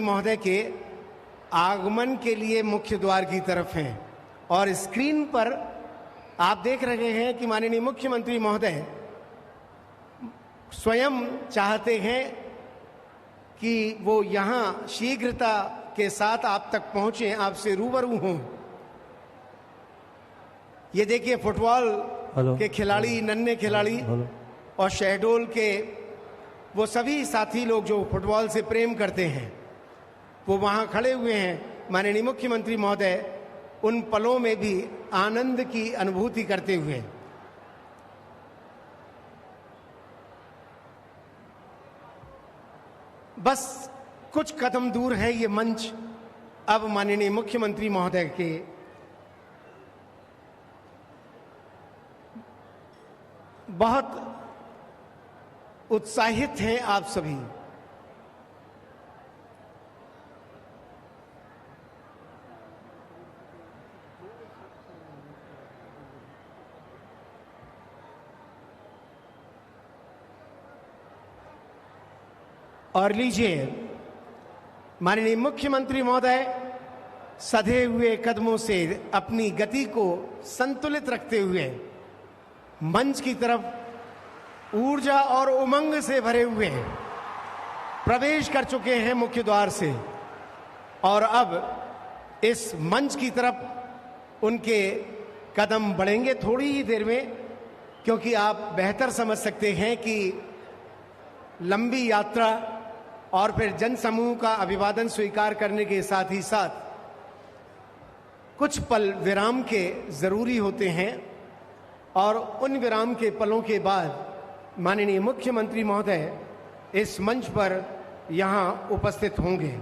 महोदय के आगमन के लिए मुख्य द्वार की तरफ हैं और स्क्रीन पर आप देख रहे हैं कि माननीय मुख्यमंत्री महोदय स्वयं चाहते हैं कि वो यहां शीघ्रता के साथ आप तक पहुंचे, आपसे रूबरू हों। ये देखिए फुटबॉल के खिलाड़ी, नन्हे खिलाड़ी और शहडोल के वो सभी साथी लोग जो फुटबॉल से प्रेम करते हैं वो वहां खड़े हुए हैं। माननीय मुख्यमंत्री महोदय उन पलों में भी आनंद की अनुभूति करते हुए बस कुछ कदम दूर है ये मंच। अब माननीय मुख्यमंत्री महोदय के बहुत उत्साहित हैं आप सभी। और लीजिए माननीय मुख्यमंत्री महोदय सधे हुए कदमों से अपनी गति को संतुलित रखते हुए मंच की तरफ ऊर्जा और उमंग से भरे हुए प्रवेश कर चुके हैं मुख्य द्वार से। और अब इस मंच की तरफ उनके कदम बढ़ेंगे थोड़ी ही देर में, क्योंकि आप बेहतर समझ सकते हैं कि लंबी यात्रा और फिर जन समूह का अभिवादन स्वीकार करने के साथ ही साथ कुछ पल विराम के जरूरी होते हैं और उन विराम के पलों के बाद माननीय मुख्यमंत्री महोदय इस मंच पर यहां उपस्थित होंगे।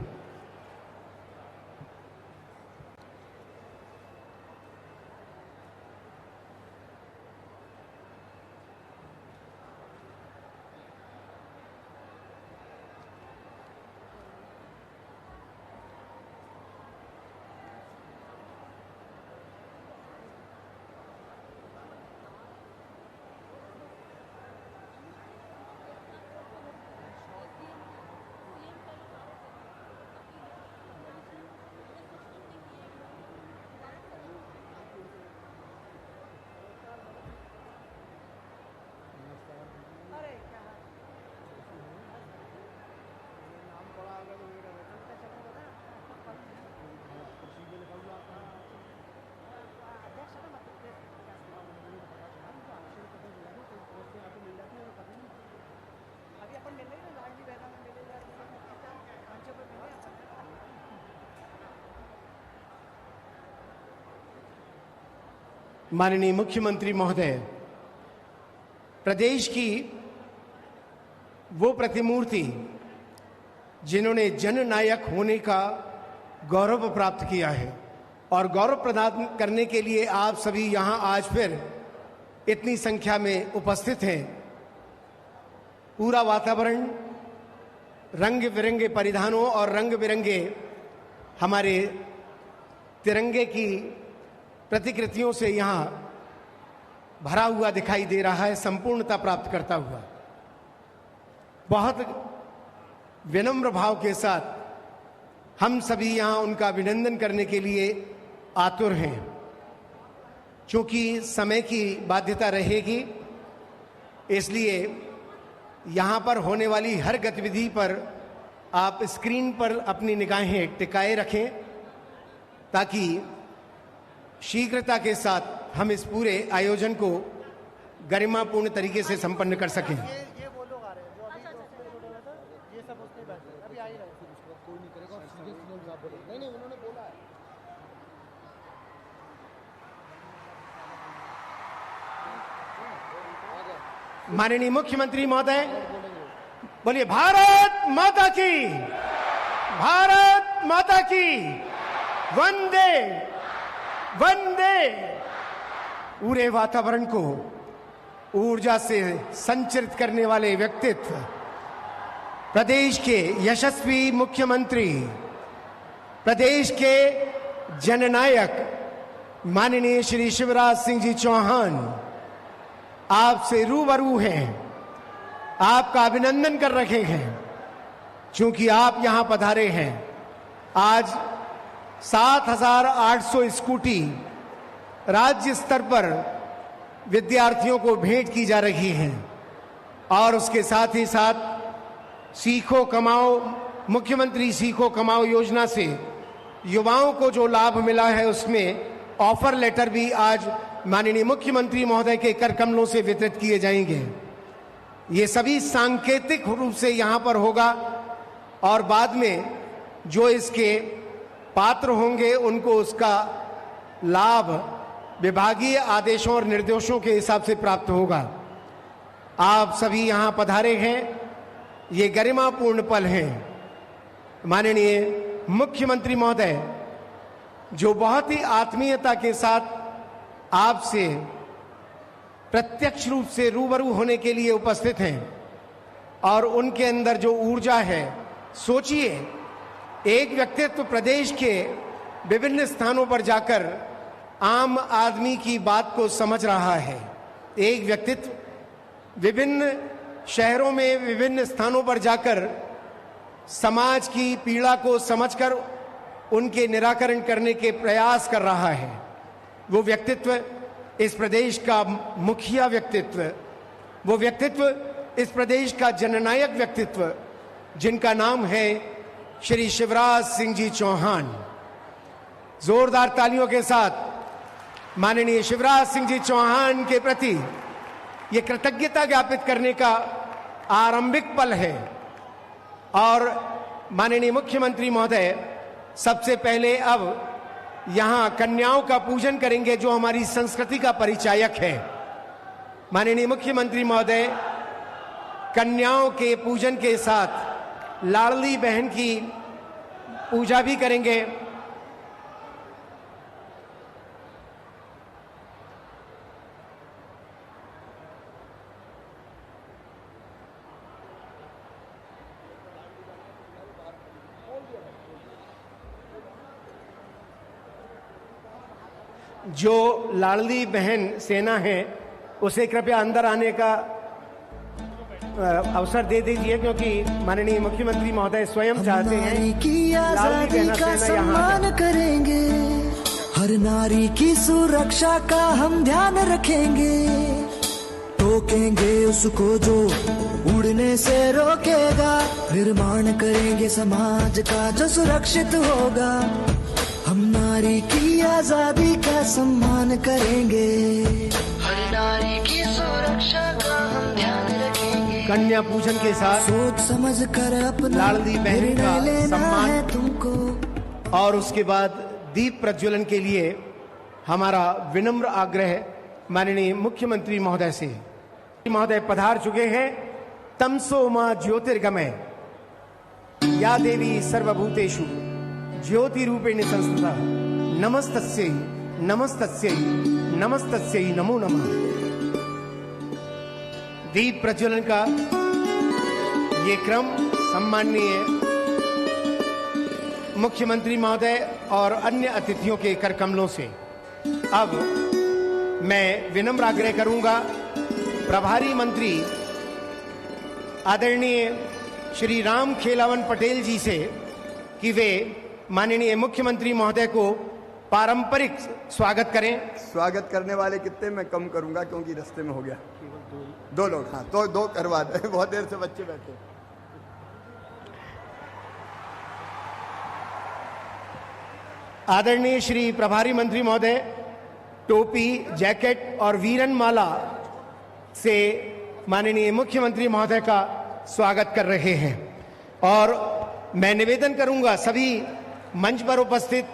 माननीय मुख्यमंत्री महोदय प्रदेश की वो प्रतिमूर्ति जिन्होंने जननायक होने का गौरव प्राप्त किया है और गौरव प्रदान करने के लिए आप सभी यहां आज फिर इतनी संख्या में उपस्थित हैं। पूरा वातावरण रंग बिरंगे परिधानों और रंग बिरंगे हमारे तिरंगे की प्रतिकृतियों से यहां भरा हुआ दिखाई दे रहा है, संपूर्णता प्राप्त करता हुआ। बहुत विनम्र भाव के साथ हम सभी यहां उनका अभिनंदन करने के लिए आतुर हैं। चूंकि समय की बाध्यता रहेगी, इसलिए यहां पर होने वाली हर गतिविधि पर आप स्क्रीन पर अपनी निगाहें टिकाए रखें ताकि शीघ्रता के साथ हम इस पूरे आयोजन को गरिमापूर्ण तरीके से संपन्न कर सकें। ये वो लोग आ रहे हैं जो अभी ये सब उसके बैठे हैं, अभी आ ही रहे हैं। कोई नहीं करेगा, नहीं उन्होंने बोला है। माननीय मुख्यमंत्री महोदय बोलिए भारत माता की, भारत माता की, वंदे वंदे। पूरे वातावरण को ऊर्जा से संचरित करने वाले व्यक्तित्व प्रदेश के यशस्वी मुख्यमंत्री, प्रदेश के जननायक माननीय श्री शिवराज सिंह जी चौहान आपसे रूबरू हैं, आपका अभिनंदन कर रहे हैं। चूंकि आप यहां पधारे हैं, आज 7,800 स्कूटी राज्य स्तर पर विद्यार्थियों को भेंट की जा रही हैं और उसके साथ ही साथ सीखो कमाओ, मुख्यमंत्री सीखो कमाओ योजना से युवाओं को जो लाभ मिला है उसमें ऑफर लेटर भी आज माननीय मुख्यमंत्री महोदय के कर कमलों से वितरित किए जाएंगे। ये सभी सांकेतिक रूप से यहां पर होगा और बाद में जो इसके पात्र होंगे उनको उसका लाभ विभागीय आदेशों और निर्देशों के हिसाब से प्राप्त होगा। आप सभी यहां पधारे हैं, ये गरिमापूर्ण पल हैं। माननीय मुख्यमंत्री महोदय जो बहुत ही आत्मीयता के साथ आपसे प्रत्यक्ष रूप से रूबरू होने के लिए उपस्थित हैं और उनके अंदर जो ऊर्जा है, सोचिए एक व्यक्तित्व प्रदेश के विभिन्न स्थानों पर जाकर आम आदमी की बात को समझ रहा है। एक व्यक्तित्व विभिन्न शहरों में विभिन्न स्थानों पर जाकर समाज की पीड़ा को समझकर उनके निराकरण करने के प्रयास कर रहा है। वो व्यक्तित्व इस प्रदेश का मुखिया व्यक्तित्व, वो व्यक्तित्व इस प्रदेश का जननायक व्यक्तित्व जिनका नाम है श्री शिवराज सिंह जी चौहान। जोरदार तालियों के साथ माननीय शिवराज सिंह जी चौहान के प्रति ये कृतज्ञता ज्ञापित करने का आरंभिक पल है। और माननीय मुख्यमंत्री महोदय सबसे पहले अब यहां कन्याओं का पूजन करेंगे जो हमारी संस्कृति का परिचायक है। माननीय मुख्यमंत्री महोदय कन्याओं के पूजन के साथ लाडली बहन की पूजा भी करेंगे। जो लाडली बहन सेना है उसे कृपया अंदर आने का अवसर दे दीजिए, क्योंकि माननीय मुख्यमंत्री महोदय स्वयं चाहते हैं नारी की आजादी का सम्मान करेंगे, हर नारी की सुरक्षा का हम ध्यान रखेंगे, टोकेंगे उसको जो उड़ने से रोकेगा, निर्माण करेंगे समाज का जो सुरक्षित होगा, हम नारी की आजादी का सम्मान करेंगे, हर नारी की सुरक्षा का हम ध्यान रखेंगे। कन्या पूजन के साथ सोच समझ कर अपना लाडली बहन का सम्मान है तुमको, और उसके बाद दीप प्रज्वलन के लिए हमारा विनम्र आग्रह माननीय मुख्यमंत्री महोदय से। महोदय पधार चुके हैं। तमसो मां ज्योतिर्गमय या देवी सर्वभूतेषु ज्योति रूपेण संस्थिता नमस्तस्यै नमस्तस्यै नमस्तस्यै नमो नमः। दीप प्रज्वलन का ये क्रम सम्माननीय मुख्यमंत्री महोदय और अन्य अतिथियों के कर कमलों से। अब मैं विनम्र आग्रह करूंगा प्रभारी मंत्री आदरणीय श्री राम खेलावन पटेल जी से कि वे माननीय मुख्यमंत्री महोदय को पारंपरिक स्वागत करें। स्वागत करने वाले कितने मैं कम करूंगा क्योंकि रास्ते में हो गया दो लोग। हाँ तो दो करवा दे, बहुत देर से बच्चे बैठे। आदरणीय श्री प्रभारी मंत्री महोदय टोपी, जैकेट और वीरन माला से माननीय मुख्यमंत्री महोदय का स्वागत कर रहे हैं। और मैं निवेदन करूंगा सभी मंच पर उपस्थित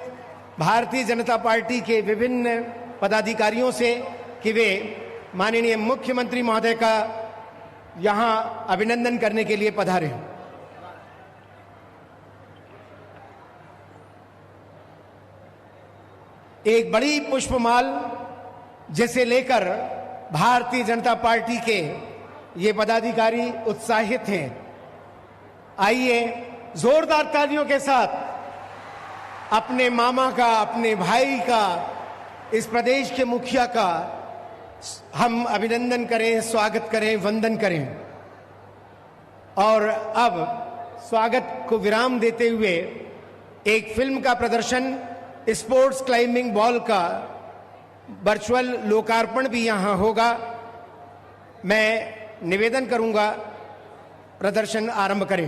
भारतीय जनता पार्टी के विभिन्न पदाधिकारियों से कि वे माननीय मुख्यमंत्री महोदय का यहां अभिनंदन करने के लिए पधारें। एक बड़ी पुष्पमाल जिसे लेकर भारतीय जनता पार्टी के ये पदाधिकारी उत्साहित हैं। आइए जोरदार तालियों के साथ अपने मामा का, अपने भाई का, इस प्रदेश के मुखिया का हम अभिनंदन करें, स्वागत करें, वंदन करें। और अब स्वागत को विराम देते हुए एक फिल्म का प्रदर्शन, स्पोर्ट्स क्लाइंबिंग बॉल का वर्चुअल लोकार्पण भी यहां होगा। मैं निवेदन करूंगा, प्रदर्शन आरंभ करें।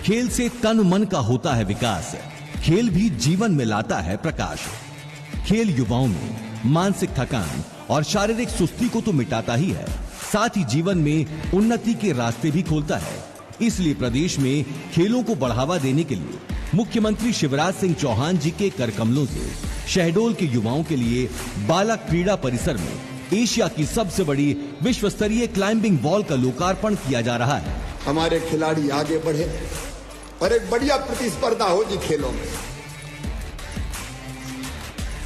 खेल से तन मन का होता है विकास, खेल भी जीवन में लाता है प्रकाश। खेल युवाओं में मानसिक थकान और शारीरिक सुस्ती को तो मिटाता ही है, साथ ही जीवन में उन्नति के रास्ते भी खोलता है। इसलिए प्रदेश में खेलों को बढ़ावा देने के लिए मुख्यमंत्री शिवराज सिंह चौहान जी के कर कमलों से शहडोल के युवाओं के लिए बालक क्रीड़ा परिसर में एशिया की सबसे बड़ी विश्व स्तरीय क्लाइंबिंग वॉल का लोकार्पण किया जा रहा है। हमारे खिलाड़ी आगे बढ़े और एक बढ़िया प्रतिस्पर्धा हो जी खेलों में।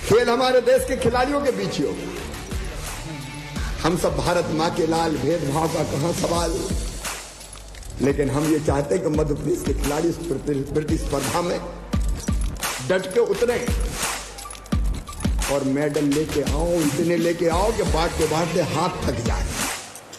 खेल हमारे देश के खिलाड़ियों के बीच हो। हम सब भारत मां के लाल, भेदभाव का कहां सवाल। लेकिन हम ये चाहते हैं कि मध्य प्रदेश के खिलाड़ी इस प्रतिस्पर्धा में डट के उतरे और मेडल लेके आओ, इतने लेके आओ कि बांटते बांटते हाथ थक जाए।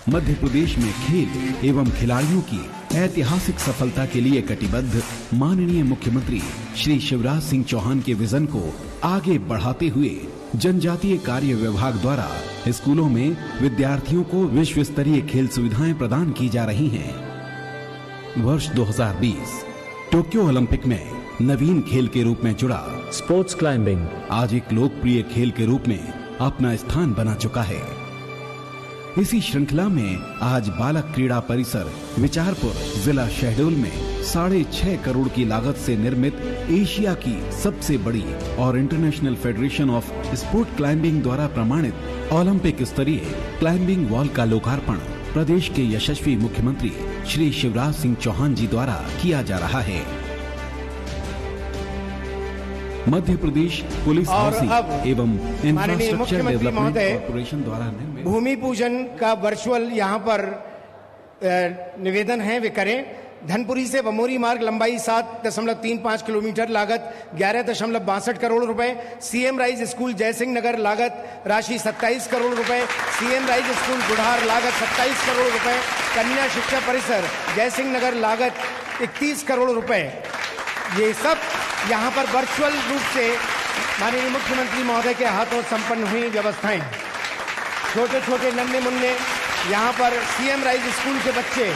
मध्य प्रदेश में खेल एवं खिलाड़ियों की ऐतिहासिक सफलता के लिए कटिबद्ध माननीय मुख्यमंत्री श्री शिवराज सिंह चौहान के विजन को आगे बढ़ाते हुए जनजातीय कार्य विभाग द्वारा स्कूलों में विद्यार्थियों को विश्व स्तरीय खेल सुविधाएं प्रदान की जा रही हैं। वर्ष 2020 टोक्यो ओलंपिक में नवीन खेल के रूप में जुड़ा स्पोर्ट्स क्लाइंबिंग आज एक लोकप्रिय खेल के रूप में अपना स्थान बना चुका है। इसी श्रृंखला में आज बालक क्रीड़ा परिसर विचारपुर जिला शहडोल में 6.5 करोड़ की लागत से निर्मित एशिया की सबसे बड़ी और international federation of sport climbing द्वारा प्रमाणित ओलंपिक स्तरीय क्लाइंबिंग वॉल का लोकार्पण प्रदेश के यशस्वी मुख्यमंत्री श्री शिवराज सिंह चौहान जी द्वारा किया जा रहा है। मध्य प्रदेश पुलिस हाउसिंग एवं इंफ्रास्ट्रक्चर डेवलपमेंट कॉर्पोरेशन द्वारा निर्मित भूमि पूजन का वर्चुअल यहां पर निवेदन है वे करें। धनपुरी से बमोरी मार्ग, लंबाई 7.35 किलोमीटर, लागत 11.62 करोड़ रुपए। सीएम राइज स्कूल जयसिंह नगर, लागत राशि 27 करोड़ रुपए। सीएम राइज स्कूल बुढ़ार, लागत 27 करोड़ रुपए। कन्या शिक्षा परिसर जयसिंह नगर, लागत 31 करोड़ रुपए। ये सब यहाँ पर वर्चुअल रूप से माननीय मुख्यमंत्री महोदय के हाथों संपन्न हुई व्यवस्थाएं। छोटे छोटे नन्हे मुन्ने यहाँ पर सीएम राइज स्कूल के बच्चे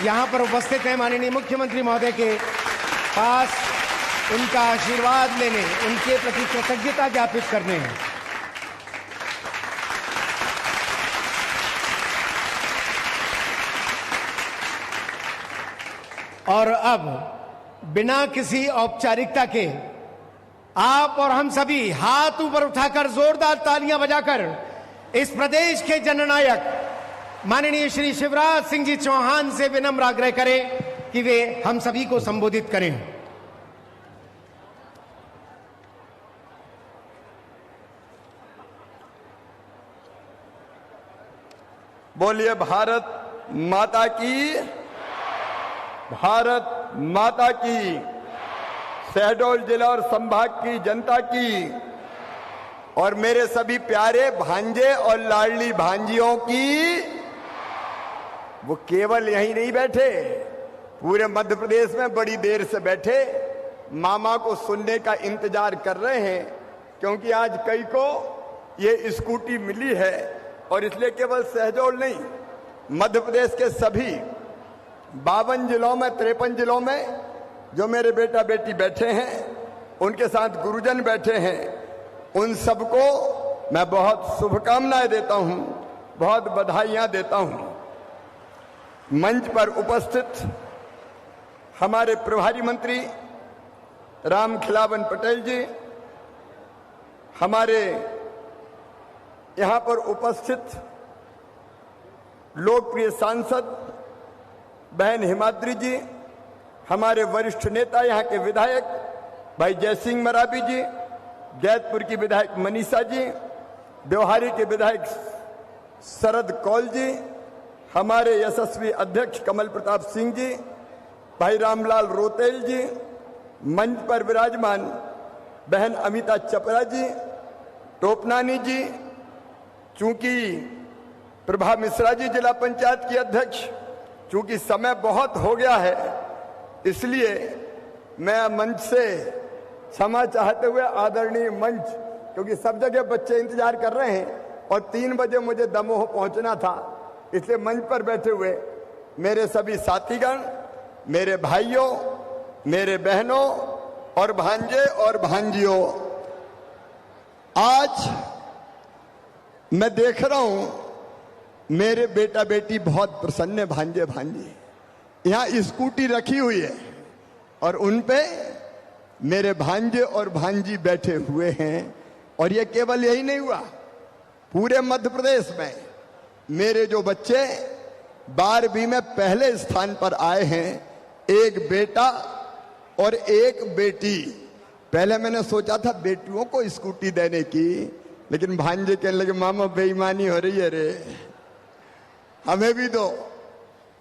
यहाँ पर उपस्थित हैं। माननीय मुख्यमंत्री महोदय के पास उनका आशीर्वाद लेने, उनके प्रति कृतज्ञता ज्ञापित करने हैं। और अब बिना किसी औपचारिकता के आप और हम सभी हाथ ऊपर उठाकर जोरदार तालियां बजाकर इस प्रदेश के जननायक माननीय श्री शिवराज सिंह जी चौहान से विनम्र आग्रह करें कि वे हम सभी को संबोधित करें। बोलिए भारत माता की, भारत माता की। शहडोल जिला और संभाग की जनता की और मेरे सभी प्यारे भांजे और लाडली भांजियों की। वो केवल यहीं नहीं बैठे, पूरे मध्य प्रदेश में बड़ी देर से बैठे मामा को सुनने का इंतजार कर रहे हैं, क्योंकि आज कई को ये स्कूटी मिली है। और इसलिए केवल शहडोल नहीं, मध्य प्रदेश के सभी 52 जिलों में, 53 जिलों में जो मेरे बेटा बेटी बैठे हैं, उनके साथ गुरुजन बैठे हैं, उन सबको मैं बहुत शुभकामनाएं देता हूं, बहुत बधाइयां देता हूं। मंच पर उपस्थित हमारे प्रभारी मंत्री राम खिलावन पटेल जी, हमारे यहां पर उपस्थित लोकप्रिय सांसद बहन हिमाद्री जी, हमारे वरिष्ठ नेता यहाँ के विधायक भाई जयसिंह मराबी जी, जैतपुर की विधायक मनीषा जी, देवहारी के विधायक शरद कौल जी, हमारे यशस्वी अध्यक्ष कमल प्रताप सिंह जी, भाई रामलाल रोतेल जी, मंच पर विराजमान बहन अमिता चपरा जी, टोपनानी जी, चूंकि प्रभा मिश्रा जी जिला पंचायत की अध्यक्ष, चूंकि समय बहुत हो गया है, इसलिए मैं मंच से क्षमा चाहते हुए आदरणीय मंच, क्योंकि सब जगह बच्चे इंतजार कर रहे हैं और 3 बजे मुझे दमोह पहुंचना था, इसलिए मंच पर बैठे हुए मेरे सभी साथीगण, मेरे भाइयों, मेरे बहनों और भांजे और भांजियों, आज मैं देख रहा हूं मेरे बेटा बेटी बहुत प्रसन्न है, भांजे भांजी। यहां स्कूटी रखी हुई है और उन पे मेरे भांजे और भांजी बैठे हुए हैं। और ये केवल यही नहीं हुआ, पूरे मध्य प्रदेश में मेरे जो बच्चे 12वीं में पहले स्थान पर आए हैं, एक बेटा और एक बेटी। पहले मैंने सोचा था बेटियों को स्कूटी देने की, लेकिन भांजे कहने लगे मामा बेईमानी हो रही है रे, हमें भी दो।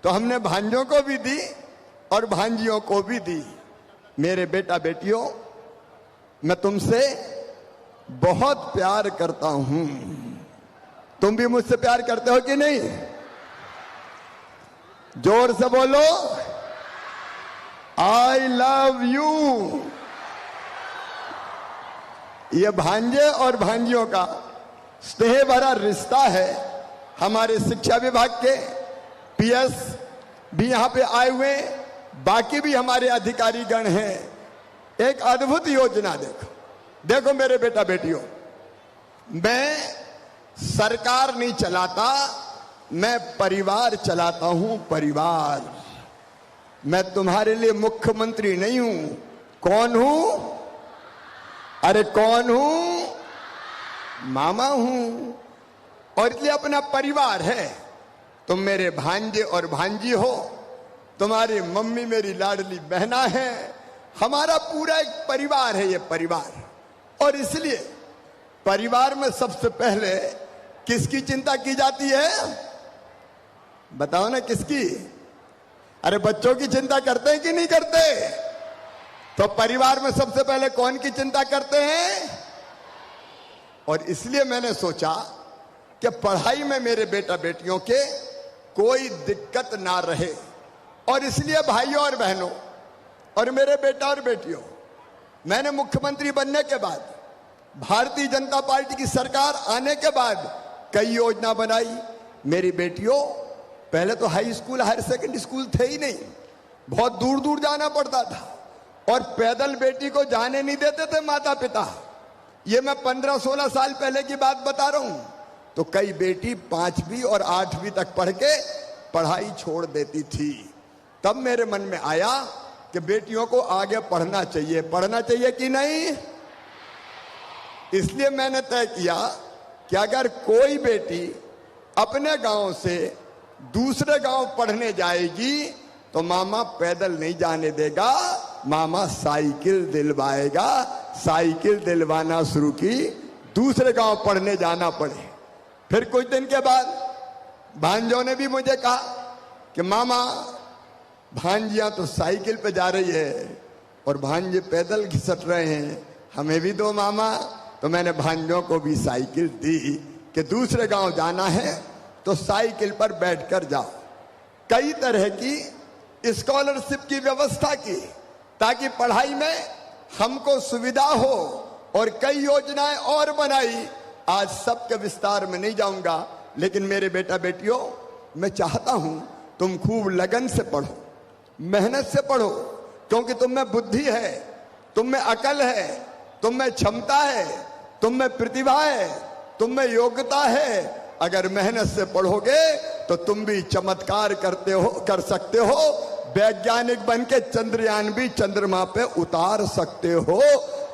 तो हमने भांजों को भी दी और भांजियों को भी दी। मेरे बेटा बेटियों, मैं तुमसे बहुत प्यार करता हूं। तुम भी मुझसे प्यार करते हो कि नहीं? जोर से बोलो, आई लव यू। ये भांजे और भांजियों का स्नेह भरा रिश्ता है। हमारे शिक्षा विभाग के पीएस भी यहां पे आए हुए, बाकी भी हमारे अधिकारी गण हैं। एक अद्भुत योजना देखो, देखो मेरे बेटा बेटियों, मैं सरकार नहीं चलाता, मैं परिवार चलाता हूं, परिवार। मैं तुम्हारे लिए मुख्यमंत्री नहीं हूं। कौन हूं? अरे कौन हूं? मामा हूं। और इसलिए अपना परिवार है। तुम मेरे भांजे और भांजी हो, तुम्हारी मम्मी मेरी लाडली बहना है, हमारा पूरा एक परिवार है ये परिवार। और इसलिए परिवार में सबसे पहले किसकी चिंता की जाती है? बताओ ना किसकी? अरे बच्चों की चिंता करते हैं कि नहीं करते? तो परिवार में सबसे पहले कौन की चिंता करते हैं? और इसलिए मैंने सोचा कि पढ़ाई में मेरे बेटा बेटियों के कोई दिक्कत ना रहे। और इसलिए भाइयों और बहनों और मेरे बेटा और बेटियों, मैंने मुख्यमंत्री बनने के बाद, भारतीय जनता पार्टी की सरकार आने के बाद कई योजना बनाई। मेरी बेटियों, पहले तो high school higher secondary school थे ही नहीं, बहुत दूर दूर जाना पड़ता था और पैदल बेटी को जाने नहीं देते थे माता पिता। ये मैं 15-16 साल पहले की बात बता रहा हूं। तो कई बेटी 5वीं और 8वीं तक पढ़ के पढ़ाई छोड़ देती थी। तब मेरे मन में आया कि बेटियों को आगे पढ़ना चाहिए। पढ़ना चाहिए कि नहीं? इसलिए मैंने तय किया कि अगर कोई बेटी अपने गांव से दूसरे गांव पढ़ने जाएगी तो मामा पैदल नहीं जाने देगा, मामा साइकिल दिलवाएगा। साइकिल दिलवाना शुरू की, दूसरे गांव पढ़ने जाना पड़े। फिर कुछ दिन के बाद भांजों ने भी मुझे कहा कि मामा भांजियां तो साइकिल पे जा रही है और भांजे पैदल घिसट रहे हैं, हमें भी दो मामा। तो मैंने भांजों को भी साइकिल दी कि दूसरे गांव जाना है तो साइकिल पर बैठकर जाओ। कई तरह की स्कॉलरशिप की व्यवस्था की ताकि पढ़ाई में हमको सुविधा हो और कई योजनाएं और बनाई। आज सबके विस्तार में नहीं जाऊंगा, लेकिन मेरे बेटा बेटियों, मैं चाहता हूं तुम खूब लगन से पढ़ो, मेहनत से पढ़ो, क्योंकि तुम में बुद्धि है, तुम में अकल है, तुम में क्षमता है, तुम में प्रतिभा है, तुम में योग्यता है। अगर मेहनत से पढ़ोगे तो तुम भी चमत्कार कर सकते हो। वैज्ञानिक बन के चंद्रयान भी चंद्रमा पे उतार सकते हो।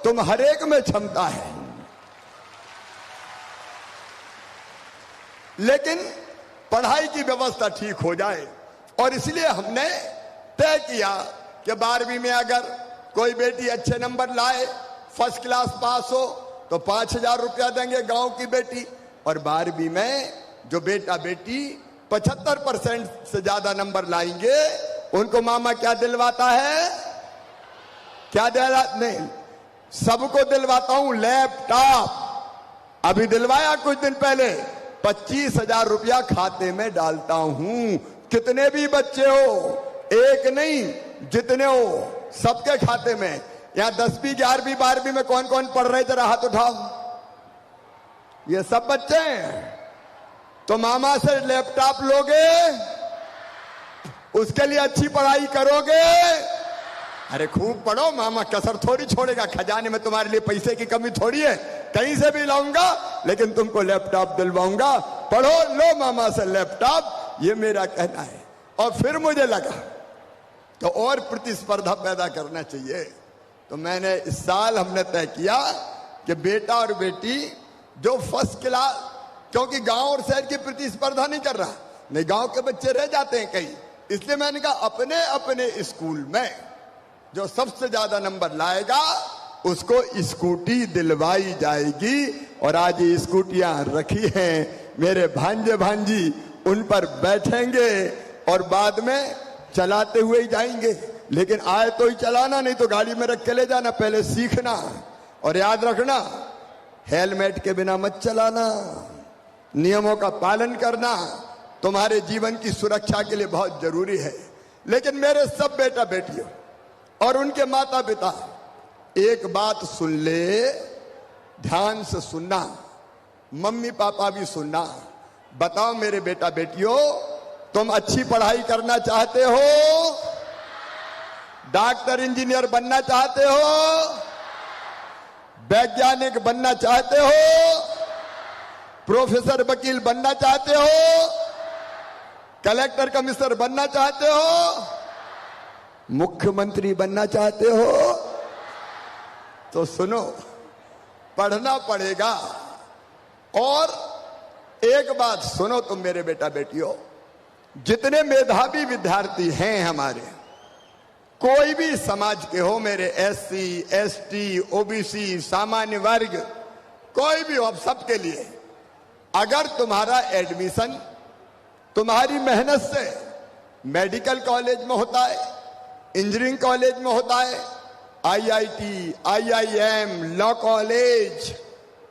तुम हर एक में क्षमता है। लेकिन पढ़ाई की व्यवस्था ठीक हो जाए। और इसलिए हमने तय किया कि 12वीं में अगर कोई बेटी अच्छे नंबर लाए, फर्स्ट क्लास पास हो, तो 5,000 रुपया देंगे गांव की बेटी। और 12वीं में जो बेटा बेटी 75% से ज्यादा नंबर लाएंगे उनको मामा क्या दिलवाता है? क्या दिला? नहीं, सबको दिलवाता हूं लैपटॉप। अभी दिलवाया कुछ दिन पहले 25,000 रुपया खाते में डालता हूं। कितने भी बच्चे हो, एक नहीं जितने हो सबके खाते में। यहां 10वीं 11वीं 12वीं में कौन कौन पढ़ रहे, जरा हाथ उठाओ। ये सब बच्चे हैं। तो मामा से लैपटॉप लोगे, उसके लिए अच्छी पढ़ाई करोगे। अरे खूब पढ़ो, मामा कसर थोड़ी छोड़ेगा। खजाने में तुम्हारे लिए पैसे की कमी थोड़ी है, कहीं से भी लाऊंगा, लेकिन तुमको लैपटॉप दिलवाऊंगा। पढ़ो, लो मामा से लैपटॉप, ये मेरा कहना है। और फिर मुझे लगा तो और प्रतिस्पर्धा पैदा करना चाहिए। तो मैंने इस साल हमने तय किया कि बेटा और बेटी जो फर्स्ट क्लास, क्योंकि गांव और शहर की प्रतिस्पर्धा नहीं कर रहा, नहीं गांव के बच्चे रह जाते हैं कहीं, इसलिए मैंने कहा अपने अपने स्कूल में जो सबसे ज्यादा नंबर लाएगा उसको स्कूटी दिलवाई जाएगी। और आज ये स्कूटियां रखी हैं, मेरे भांजे भांजी उन पर बैठेंगे और बाद में चलाते हुए ही जाएंगे। लेकिन आए तो ही चलाना, नहीं तो गाड़ी में रख के ले जाना, पहले सीखना। और याद रखना, हेलमेट के बिना मत चलाना, नियमों का पालन करना तुम्हारे जीवन की सुरक्षा के लिए बहुत जरूरी है। लेकिन मेरे सब बेटा बेटियों और उनके माता पिता, एक बात सुन ले, ध्यान से सुनना, मम्मी पापा भी सुनना। बताओ मेरे बेटा बेटियों, तुम अच्छी पढ़ाई करना चाहते हो, डॉक्टर इंजीनियर बनना चाहते हो, वैज्ञानिक बनना चाहते हो, प्रोफेसर वकील बनना चाहते हो, कलेक्टर कमिश्नर बनना चाहते हो, मुख्यमंत्री बनना चाहते हो, तो सुनो, पढ़ना पड़ेगा। और एक बात सुनो तुम मेरे बेटा बेटियों, जितने मेधावी विद्यार्थी हैं हमारे, कोई भी समाज के हो, मेरे SC, ST, OBC, सामान्य वर्ग, कोई भी हो, अब सबके लिए अगर तुम्हारा एडमिशन तुम्हारी मेहनत से मेडिकल कॉलेज में होता है, इंजीनियरिंग कॉलेज में होता है, IIT, IIM, लॉ कॉलेज,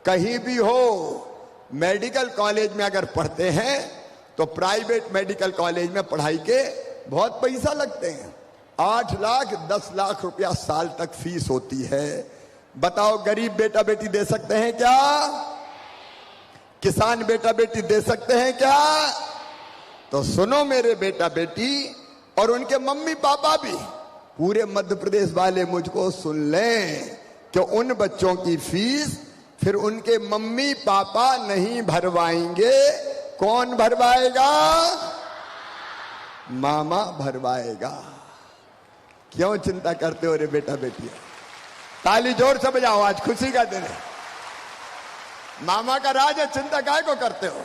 कहीं भी हो, मेडिकल कॉलेज में अगर पढ़ते हैं तो प्राइवेट मेडिकल कॉलेज में पढ़ाई के बहुत पैसा लगते हैं। 8 लाख 10 लाख रुपया साल तक फीस होती है। बताओ गरीब बेटा बेटी दे सकते हैं क्या? किसान बेटा बेटी दे सकते हैं क्या? तो सुनो मेरे बेटा बेटी और उनके मम्मी पापा भी, पूरे मध्य प्रदेश वाले मुझको सुन लें कि उन बच्चों की फीस फिर उनके मम्मी पापा नहीं भरवाएंगे। कौन भरवाएगा? मामा भरवाएगा। क्यों चिंता करते हो रे बेटा बेटी? ताली जोर से बजाओ, आज खुशी का दिन है। मामा का राज है, चिंता काहे को करते हो?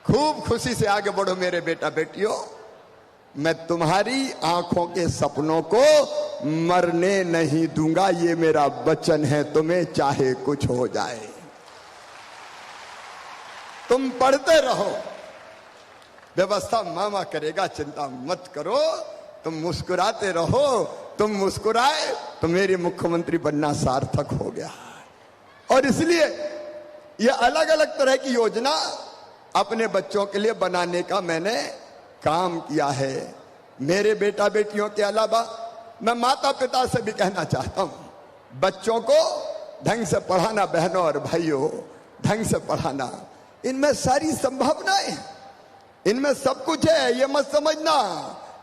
खूब खुशी से आगे बढ़ो मेरे बेटा बेटियों। मैं तुम्हारी आंखों के सपनों को मरने नहीं दूंगा, ये मेरा वचन है तुम्हें, चाहे कुछ हो जाए। तुम पढ़ते रहो, व्यवस्था मामा करेगा, चिंता मत करो। तुम मुस्कुराते रहो, तुम मुस्कुराए तो मेरी मुख्यमंत्री बनना सार्थक हो गया। और इसलिए ये अलग अलग तरह की योजना अपने बच्चों के लिए बनाने का मैंने काम किया है। मेरे बेटा बेटियों के अलावा मैं माता पिता से भी कहना चाहता हूं, बच्चों को ढंग से पढ़ाना, बहनों और भाइयों ढंग से पढ़ाना। इनमें सारी संभावनाएं, इनमें सब कुछ है। ये मत समझना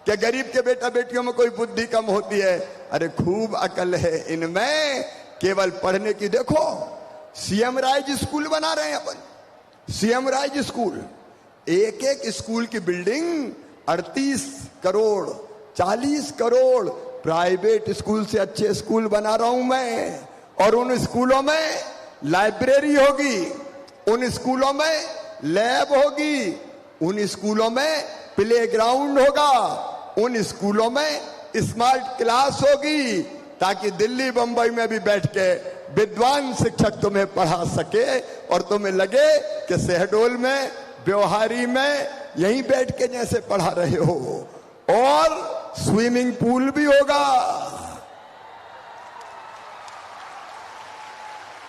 कि गरीब के बेटा बेटियों में कोई बुद्धि कम होती है। अरे खूब अकल है इनमें, केवल पढ़ने की। देखो CM राइज स्कूल बना रहे हैं अपन, CM राइज स्कूल। एक एक स्कूल की building 38 crore 40 crore. Private school से अच्छे स्कूल बना रहा हूं मैं। और उन स्कूलों में लाइब्रेरी होगी, उन स्कूलों में लैब होगी, उन स्कूलों में प्लेग्राउंड होगा, उन स्कूलों में स्मार्ट क्लास होगी, ताकि दिल्ली बंबई में भी बैठ के विद्वान शिक्षक तुम्हें पढ़ा सके और तुम्हें लगे कि शहडोल में, व्यवहारी में यहीं बैठ के जैसे पढ़ा रहे हो। और स्विमिंग पूल भी होगा।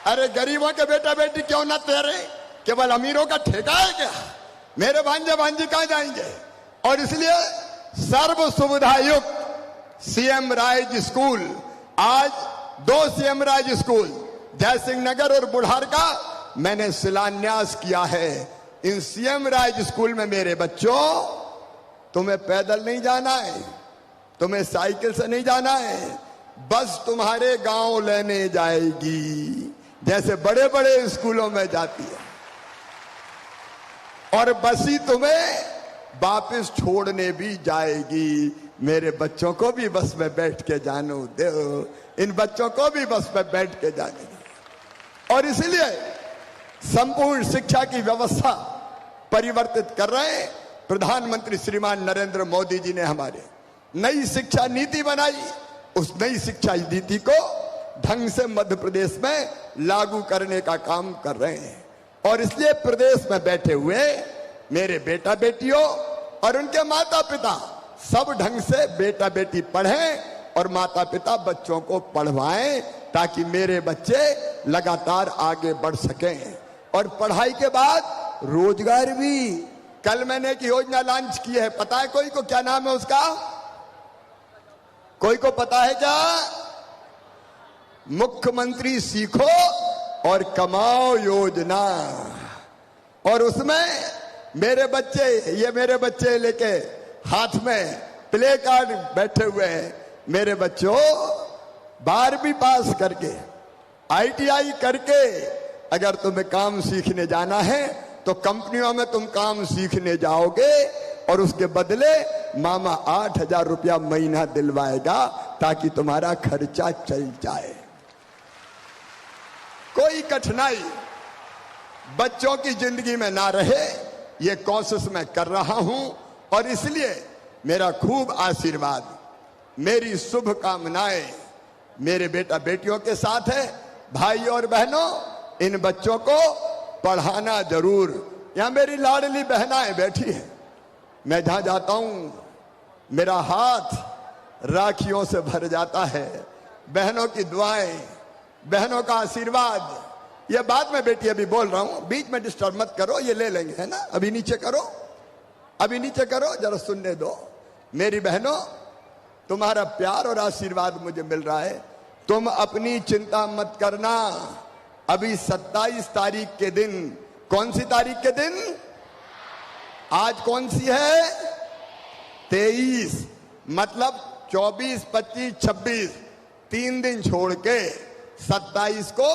अरे गरीबों के बेटा बेटी क्यों ना तैरे, केवल अमीरों का ठेका है क्या? मेरे भांजे भांजी कहां जाएंगे? और इसलिए सर्व सुविधा युक्त सीएम राइज स्कूल, आज 2 सीएम राइज स्कूल जयसिंह नगर और बुढ़ार का मैंने शिलान्यास किया है। इन सीएम राइज स्कूल में मेरे बच्चों, तुम्हें पैदल नहीं जाना है, तुम्हें साइकिल से नहीं जाना है, बस तुम्हारे गांव लेने जाएगी जैसे बड़े बड़े स्कूलों में जाती है, और बस ही तुम्हें वापस छोड़ने भी जाएगी। मेरे बच्चों को भी बस में बैठ के जानो दो, इन बच्चों को भी बस में बैठ के जाने दो। और इसलिए संपूर्ण शिक्षा की व्यवस्था परिवर्तित कर रहे हैं। प्रधानमंत्री श्रीमान नरेंद्र मोदी जी ने हमारे नई शिक्षा नीति बनाई। उस नई शिक्षा नीति को ढंग से मध्य प्रदेश में लागू करने का काम कर रहे हैं। और इसलिए प्रदेश में बैठे हुए मेरे बेटा बेटियों और उनके माता पिता सब ढंग से बेटा बेटी पढ़ें और माता पिता बच्चों को पढ़वाएं, ताकि मेरे बच्चे लगातार आगे बढ़ सकें। और पढ़ाई के बाद रोजगार भी। कल मैंने एक योजना लॉन्च की है, पता है कोई को? क्या नाम है उसका? कोई को पता है क्या? मुख्यमंत्री सीखो और कमाओ योजना। और उसमें मेरे बच्चे लेके हाथ में प्ले कार्ड बैठे हुए हैं। मेरे बच्चों, 12वीं पास करके ITI करके अगर तुम्हें काम सीखने जाना है तो कंपनियों में तुम काम सीखने जाओगे और उसके बदले मामा 8,000 रुपया महीना दिलवाएगा ताकि तुम्हारा खर्चा चल जाए। कोई कठिनाई बच्चों की जिंदगी में ना रहे, ये कोशिश मैं कर रहा हूं। और इसलिए मेरा खूब आशीर्वाद, मेरी शुभकामनाएं मेरे बेटा बेटियों के साथ है। भाई और बहनों, इन बच्चों को पढ़ाना जरूर। यहां मेरी लाडली बहनाएं बैठी है, मैं जहां जाता हूं मेरा हाथ राखियों से भर जाता है। बहनों की दुआएं, बहनों का आशीर्वाद। ये बाद में बेटी अभी बोल रहा हूं, बीच में डिस्टर्ब मत करो, ये ले लेंगे, है ना? अभी नीचे करो, अभी नीचे करो, जरा सुनने दो। मेरी बहनों, तुम्हारा प्यार और आशीर्वाद मुझे मिल रहा है। तुम अपनी चिंता मत करना। अभी 27 तारीख के दिन, कौन सी तारीख के दिन? आज कौन सी है? 23, मतलब 24, 25, 26, 3 दिन छोड़ के 27 को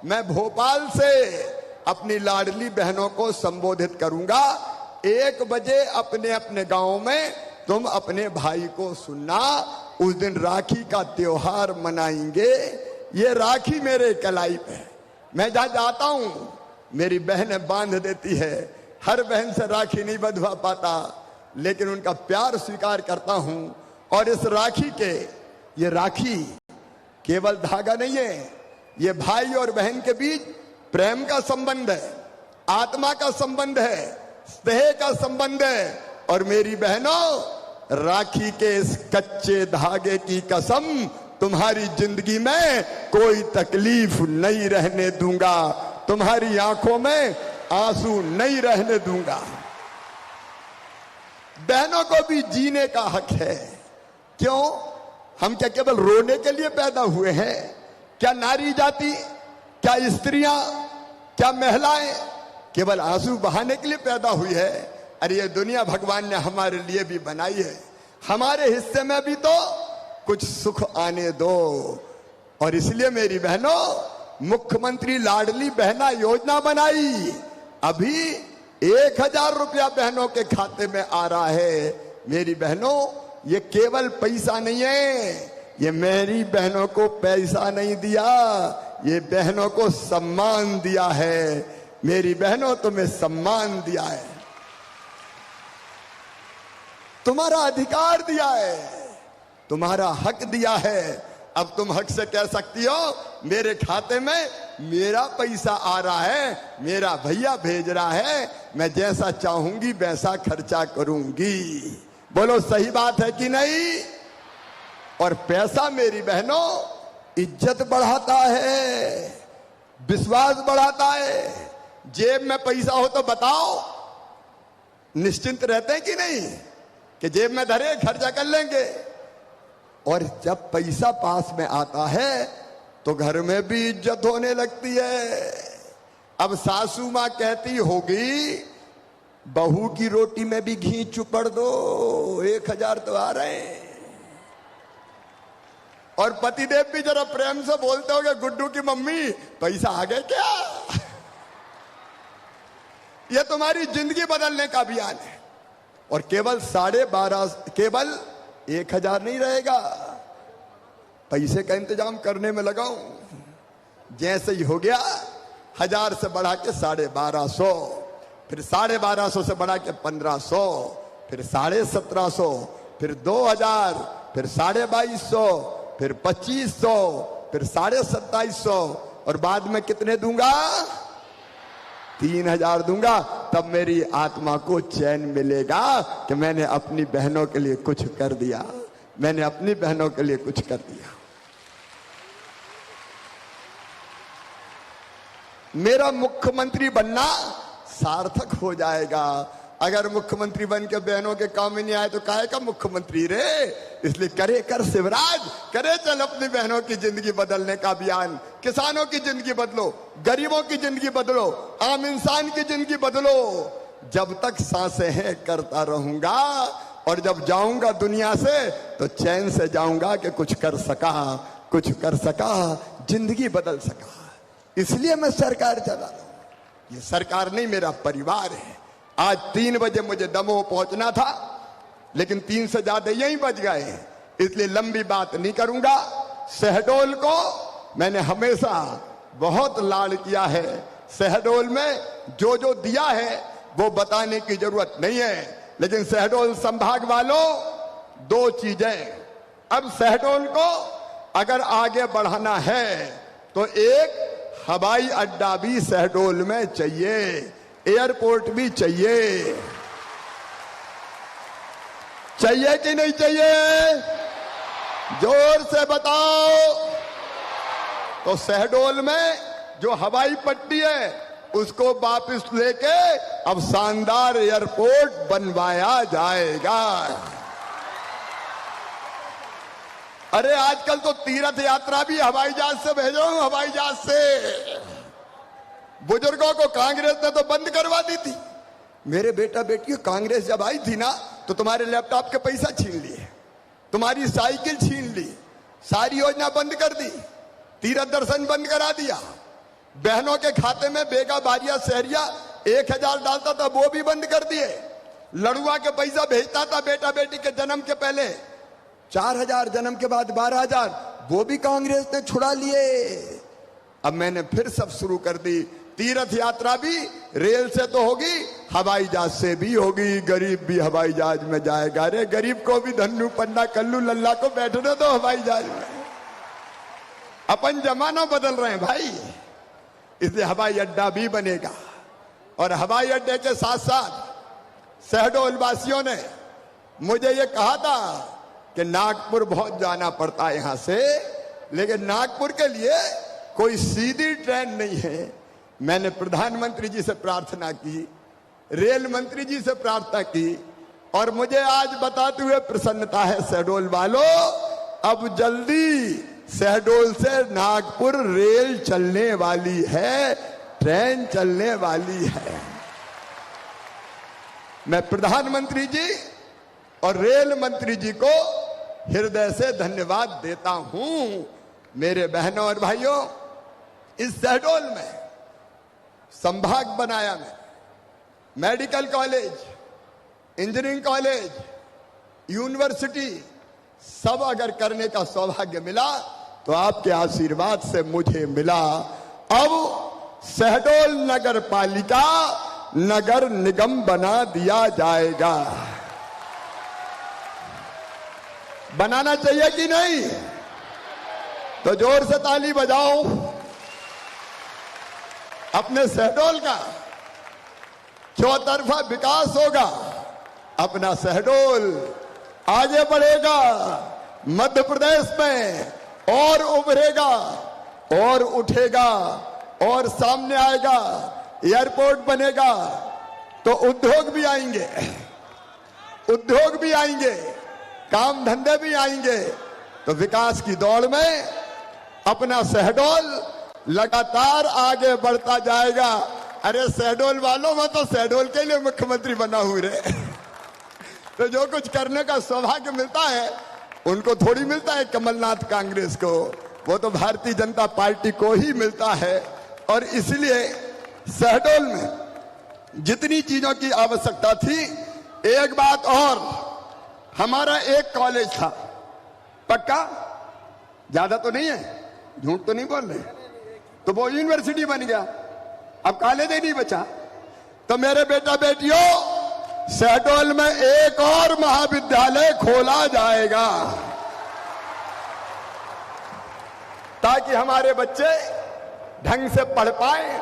मैं भोपाल से अपनी लाडली बहनों को संबोधित करूंगा। 1 बजे अपने अपने गांव में तुम अपने भाई को सुनना। उस दिन राखी का त्योहार मनाएंगे। ये राखी मेरे कलाई पे, मैं जहां जाता हूं मेरी बहनें बांध देती है। हर बहन से राखी नहीं बंधवा पाता, लेकिन उनका प्यार स्वीकार करता हूं। और इस राखी के, ये राखी केवल धागा नहीं है, ये भाई और बहन के बीच प्रेम का संबंध है, आत्मा का संबंध है, स्नेह का संबंध है। और मेरी बहनों, राखी के इस कच्चे धागे की कसम, तुम्हारी जिंदगी में कोई तकलीफ नहीं रहने दूंगा, तुम्हारी आंखों में आंसू नहीं रहने दूंगा। बहनों को भी जीने का हक है। क्यों? हम क्या केवल रोने के लिए पैदा हुए हैं? क्या नारी जाति, क्या स्त्रियां, क्या महिलाएं केवल आंसू बहाने के लिए पैदा हुई है? अरे ये दुनिया भगवान ने हमारे लिए भी बनाई है। हमारे हिस्से में भी तो कुछ सुख आने दो। और इसलिए मेरी बहनों, मुख्यमंत्री लाडली बहना योजना बनाई। अभी 1,000 रुपया बहनों के खाते में आ रहा है। मेरी बहनों, ये केवल पैसा नहीं है, ये मेरी बहनों को पैसा नहीं दिया, ये बहनों को सम्मान दिया है। मेरी बहनों, तुम्हें सम्मान दिया है, तुम्हारा अधिकार दिया है, तुम्हारा हक दिया है। अब तुम हक से कह सकती हो मेरे खाते में मेरा पैसा आ रहा है, मेरा भैया भेज रहा है, मैं जैसा चाहूंगी वैसा खर्चा करूंगी। बोलो सही बात है कि नहीं? और पैसा मेरी बहनों इज्जत बढ़ाता है, विश्वास बढ़ाता है, जेब में पैसा हो तो बताओ, निश्चिंत रहते हैं कि नहीं कि जेब में धरे खर्चा कर लेंगे। और जब पैसा पास में आता है तो घर में भी इज्जत होने लगती है। अब सासू मां कहती होगी बहू की रोटी में भी घी चुपड़ दो, 1000 तो आ रहे हैं। और पतिदेव भी जरा प्रेम से बोलते होंगे गुड्डू की मम्मी पैसा आ गए क्या। यह तुम्हारी जिंदगी बदलने का अभियान है। और केवल 12.5 केवल 1000 नहीं रहेगा, पैसे का इंतजाम करने में लगाऊं। जैसे ही हो गया 1000 से बढ़ा के 1250, फिर 1250 से बढ़ा के 1500, फिर 1750, फिर 2000, फिर 2250, फिर 2500, फिर 2750 और बाद में कितने दूंगा? 3000 दूंगा। तब मेरी आत्मा को चैन मिलेगा कि मैंने अपनी बहनों के लिए कुछ कर दिया, मैंने अपनी बहनों के लिए कुछ कर दिया। मेरा मुख्यमंत्री बनना सार्थक हो जाएगा। अगर मुख्यमंत्री बन के बहनों के काम में नहीं आए तो काहे का मुख्यमंत्री रे। इसलिए करे कर शिवराज, करे चल अपनी बहनों की जिंदगी बदलने का अभियान। किसानों की जिंदगी बदलो, गरीबों की जिंदगी बदलो, आम इंसान की जिंदगी बदलो। जब तक सांसें हैं करता रहूंगा और जब जाऊंगा दुनिया से तो चैन से जाऊंगा कि कुछ कर सका, कुछ कर सका, जिंदगी बदल सका। इसलिए मैं सरकार चला रहा हूं। ये सरकार नहीं, मेरा परिवार है। आज 3 बजे मुझे दमोह पहुंचना था, लेकिन 3 से ज्यादा यहीं बज गए, इसलिए लंबी बात नहीं करूंगा। शहडोल को मैंने हमेशा बहुत लाड किया है। शहडोल में जो जो दिया है वो बताने की जरूरत नहीं है, लेकिन शहडोल संभाग वालों 2 चीजें अब शहडोल को अगर आगे बढ़ाना है तो एक हवाई अड्डा भी शहडोल में चाहिए, एयरपोर्ट भी चाहिए। चाहिए कि नहीं चाहिए? जोर से बताओ। तो शहडोल में जो हवाई पट्टी है उसको वापस लेके अब शानदार एयरपोर्ट बनवाया जाएगा। अरे आजकल तो तीर्थ यात्रा भी हवाई जहाज से भेजो, हवाई जहाज से। बुजुर्गों को कांग्रेस ने तो बंद करवा दी थी। मेरे बेटा बेटी, कांग्रेस जब आई थी ना तो तुम्हारे लैपटॉप के पैसा छीन लिए, तुम्हारी साइकिल छीन ली, सारी योजना बंद कर दी, तीर्थ दर्शन बंद करा दिया। बहनों के खाते में बेगा बारिया शहरिया 1000 डालता था, वो भी बंद कर दिए। लड़ुआ के पैसा भेजता था बेटा बेटी के जन्म के पहले 4000, जन्म के बाद 12000, वो भी कांग्रेस ने छुड़ा लिए। अब मैंने फिर सब शुरू कर दी। तीर्थ यात्रा भी रेल से तो होगी, हवाई जहाज से भी होगी। गरीब भी हवाई जहाज में जाएगा। अरे गरीब को भी धन्नू पन्ना कल्लू लल्ला को बैठने दो हवाई जहाज में। अपन जमाना बदल रहे हैं भाई, इसलिए हवाई अड्डा भी बनेगा। और हवाई अड्डे के साथ साथ शहडोल वासियों ने मुझे ये कहा था कि नागपुर बहुत जाना पड़ता है यहां से, लेकिन नागपुर के लिए कोई सीधी ट्रेन नहीं है। मैंने प्रधानमंत्री जी से प्रार्थना की, रेल मंत्री जी से प्रार्थना की, और मुझे आज बताते हुए प्रसन्नता है शहडोल वालों, अब जल्दी शहडोल से नागपुर रेल चलने वाली है, ट्रेन चलने वाली है। मैं प्रधानमंत्री जी और रेल मंत्री जी को हृदय से धन्यवाद देता हूं। मेरे बहनों और भाइयों, इस शहडोल में संभाग बनाया मैं, medical college, engineering college, university सब अगर करने का सौभाग्य मिला तो आपके आशीर्वाद से मुझे मिला। अब शहडोल नगर पालिका नगर निगम बना दिया जाएगा। बनाना चाहिए कि नहीं? तो जोर से ताली बजाओ। अपने शहडोल का चौतरफा विकास होगा, अपना शहडोल आगे बढ़ेगा, मध्य प्रदेश में और उभरेगा और उठेगा और सामने आएगा। एयरपोर्ट बनेगा तो उद्योग भी आएंगे, उद्योग भी आएंगे, काम धंधे भी आएंगे। तो विकास की दौड़ में अपना शहडोल लगातार आगे बढ़ता जाएगा। अरे शहडोल वालों, मैं तो शहडोल के लिए मुख्यमंत्री बना हूं रे। तो जो कुछ करने का सौभाग्य मिलता है उनको थोड़ी मिलता है कमलनाथ कांग्रेस को, वो तो भारतीय जनता पार्टी को ही मिलता है। और इसलिए शहडोल में जितनी चीजों की आवश्यकता थी, एक बात और, हमारा एक कॉलेज था, पक्का, ज्यादा तो नहीं है, झूठ तो नहीं बोल रहे, तो वो यूनिवर्सिटी बन गया, अब कॉलेज ही नहीं बचा। तो मेरे बेटा बेटियों, शहडोल में एक और महाविद्यालय खोला जाएगा ताकि हमारे बच्चे ढंग से पढ़ पाए।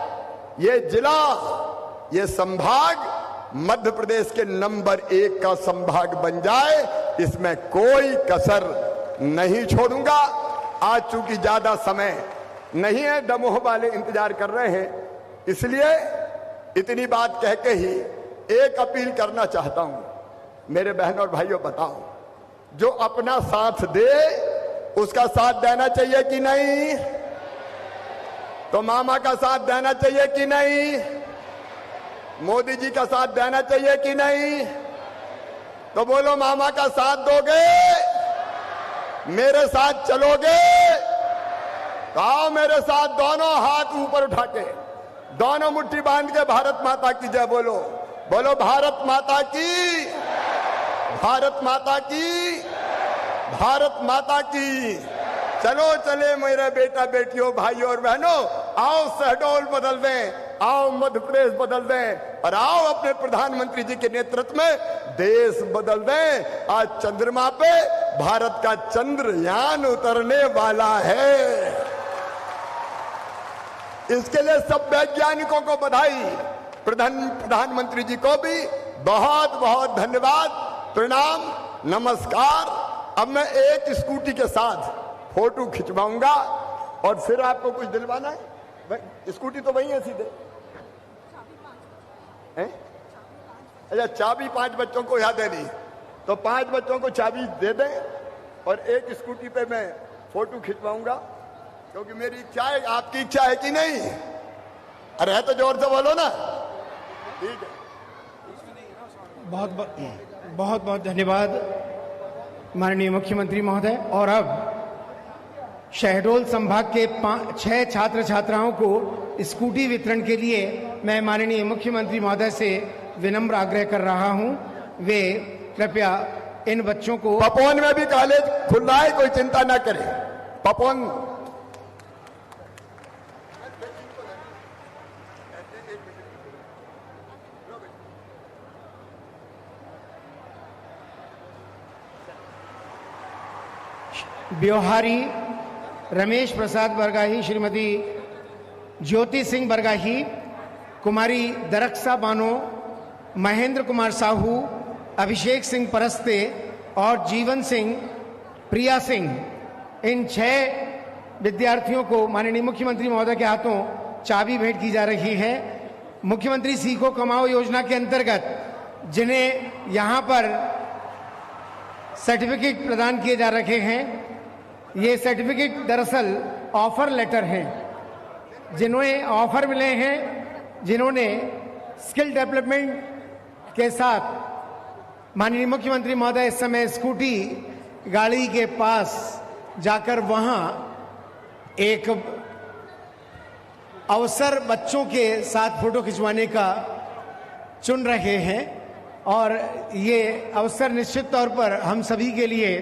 ये जिला, ये संभाग मध्य प्रदेश के नंबर 1 का संभाग बन जाए, इसमें कोई कसर नहीं छोड़ूंगा। आज चूंकि ज्यादा समय नहीं है, दमोह वाले इंतजार कर रहे हैं, इसलिए इतनी बात कह के ही एक अपील करना चाहता हूं। मेरे बहन और भाइयों, बताओ, जो अपना साथ दे उसका साथ देना चाहिए कि नहीं? तो मामा का साथ देना चाहिए कि नहीं? मोदी जी का साथ देना चाहिए कि नहीं? तो बोलो, मामा का साथ दोगे? मेरे साथ चलोगे? तो आओ मेरे साथ, दोनों हाथ ऊपर उठा के, दोनों मुट्ठी बांध के भारत माता की जय बोलो। बोलो भारत माता की, भारत माता की, भारत माता की। चलो चले मेरे बेटा बेटियों, भाइयों और बहनों, आओ शहडोल बदल दें, आओ मध्य प्रदेश बदल दें, और आओ अपने प्रधानमंत्री जी के नेतृत्व में देश बदल दें। आज चंद्रमा पे भारत का चंद्रयान उतरने वाला है। इसके लिए सब वैज्ञानिकों को बधाई, प्रधानमंत्री जी को भी बहुत बहुत धन्यवाद, प्रणाम, नमस्कार। अब मैं एक स्कूटी के साथ फोटो खिंचवाऊंगा और फिर आपको कुछ दिलवाना है। स्कूटी तो वही है सीधे, हैं? अच्छा, चाबी 5 बच्चों को याद है नहीं, तो 5 बच्चों को चाबी दे दें और एक स्कूटी पे मैं फोटो खिंचवाऊंगा, क्योंकि मेरी इच्छा है। आपकी इच्छा है कि नहीं? अरे है तो जोर से बोलो ना। ठीक है, बहुत बहुत धन्यवाद माननीय मुख्यमंत्री महोदय। और अब शहडोल संभाग के 6 छात्र छात्राओं को स्कूटी वितरण के लिए मैं माननीय मुख्यमंत्री महोदय से विनम्र आग्रह कर रहा हूं, वे कृपया इन बच्चों को। पपोन में भी कॉलेज खुल रहा है, कोई चिंता ना करे। पपोन ब्योहारी रमेश प्रसाद बरगाही, श्रीमती ज्योति सिंह बरगाही, कुमारी दरक्सा बानो, महेंद्र कुमार साहू, अभिषेक सिंह परस्ते और जीवन सिंह, प्रिया सिंह, इन 6 विद्यार्थियों को माननीय मुख्यमंत्री महोदय के हाथों चाबी भेंट की जा रही है। मुख्यमंत्री सीखो कमाओ योजना के अंतर्गत जिन्हें यहाँ पर सर्टिफिकेट प्रदान किए जा रहे हैं, ये सर्टिफिकेट दरअसल ऑफर लेटर हैं। जिन्हें ऑफर मिले हैं, जिन्होंने स्किल डेवलपमेंट के साथ माननीय मुख्यमंत्री महोदय इस समय स्कूटी गाड़ी के पास जाकर वहां एक अवसर बच्चों के साथ फोटो खिंचवाने का चुन रहे हैं, और ये अवसर निश्चित तौर पर हम सभी के लिए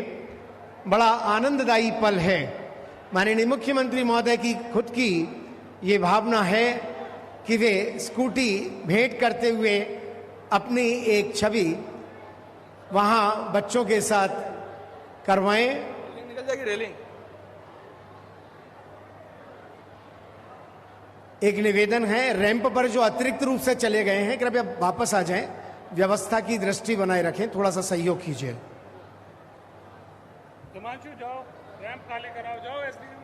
बड़ा आनंददायी पल है। माननीय मुख्यमंत्री महोदय की खुद की ये भावना है कि वे स्कूटी भेंट करते हुए अपनी एक छवि वहां बच्चों के साथ करवाएं। निकल जाएगी रेलिंग। एक निवेदन है, रैंप पर जो अतिरिक्त रूप से चले गए हैं कृपया वापस आ जाएं, व्यवस्था की दृष्टि बनाए रखें, थोड़ा सा सहयोग कीजिए। हिमांशु जाओ, रैंप खाली कराओ, जाओ एसडीएम,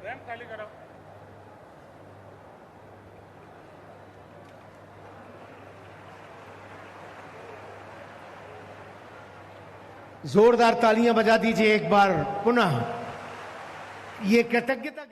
रैंप खाली कराओ। जोरदार तालियां बजा दीजिए एक बार पुनः। ये कृतज्ञता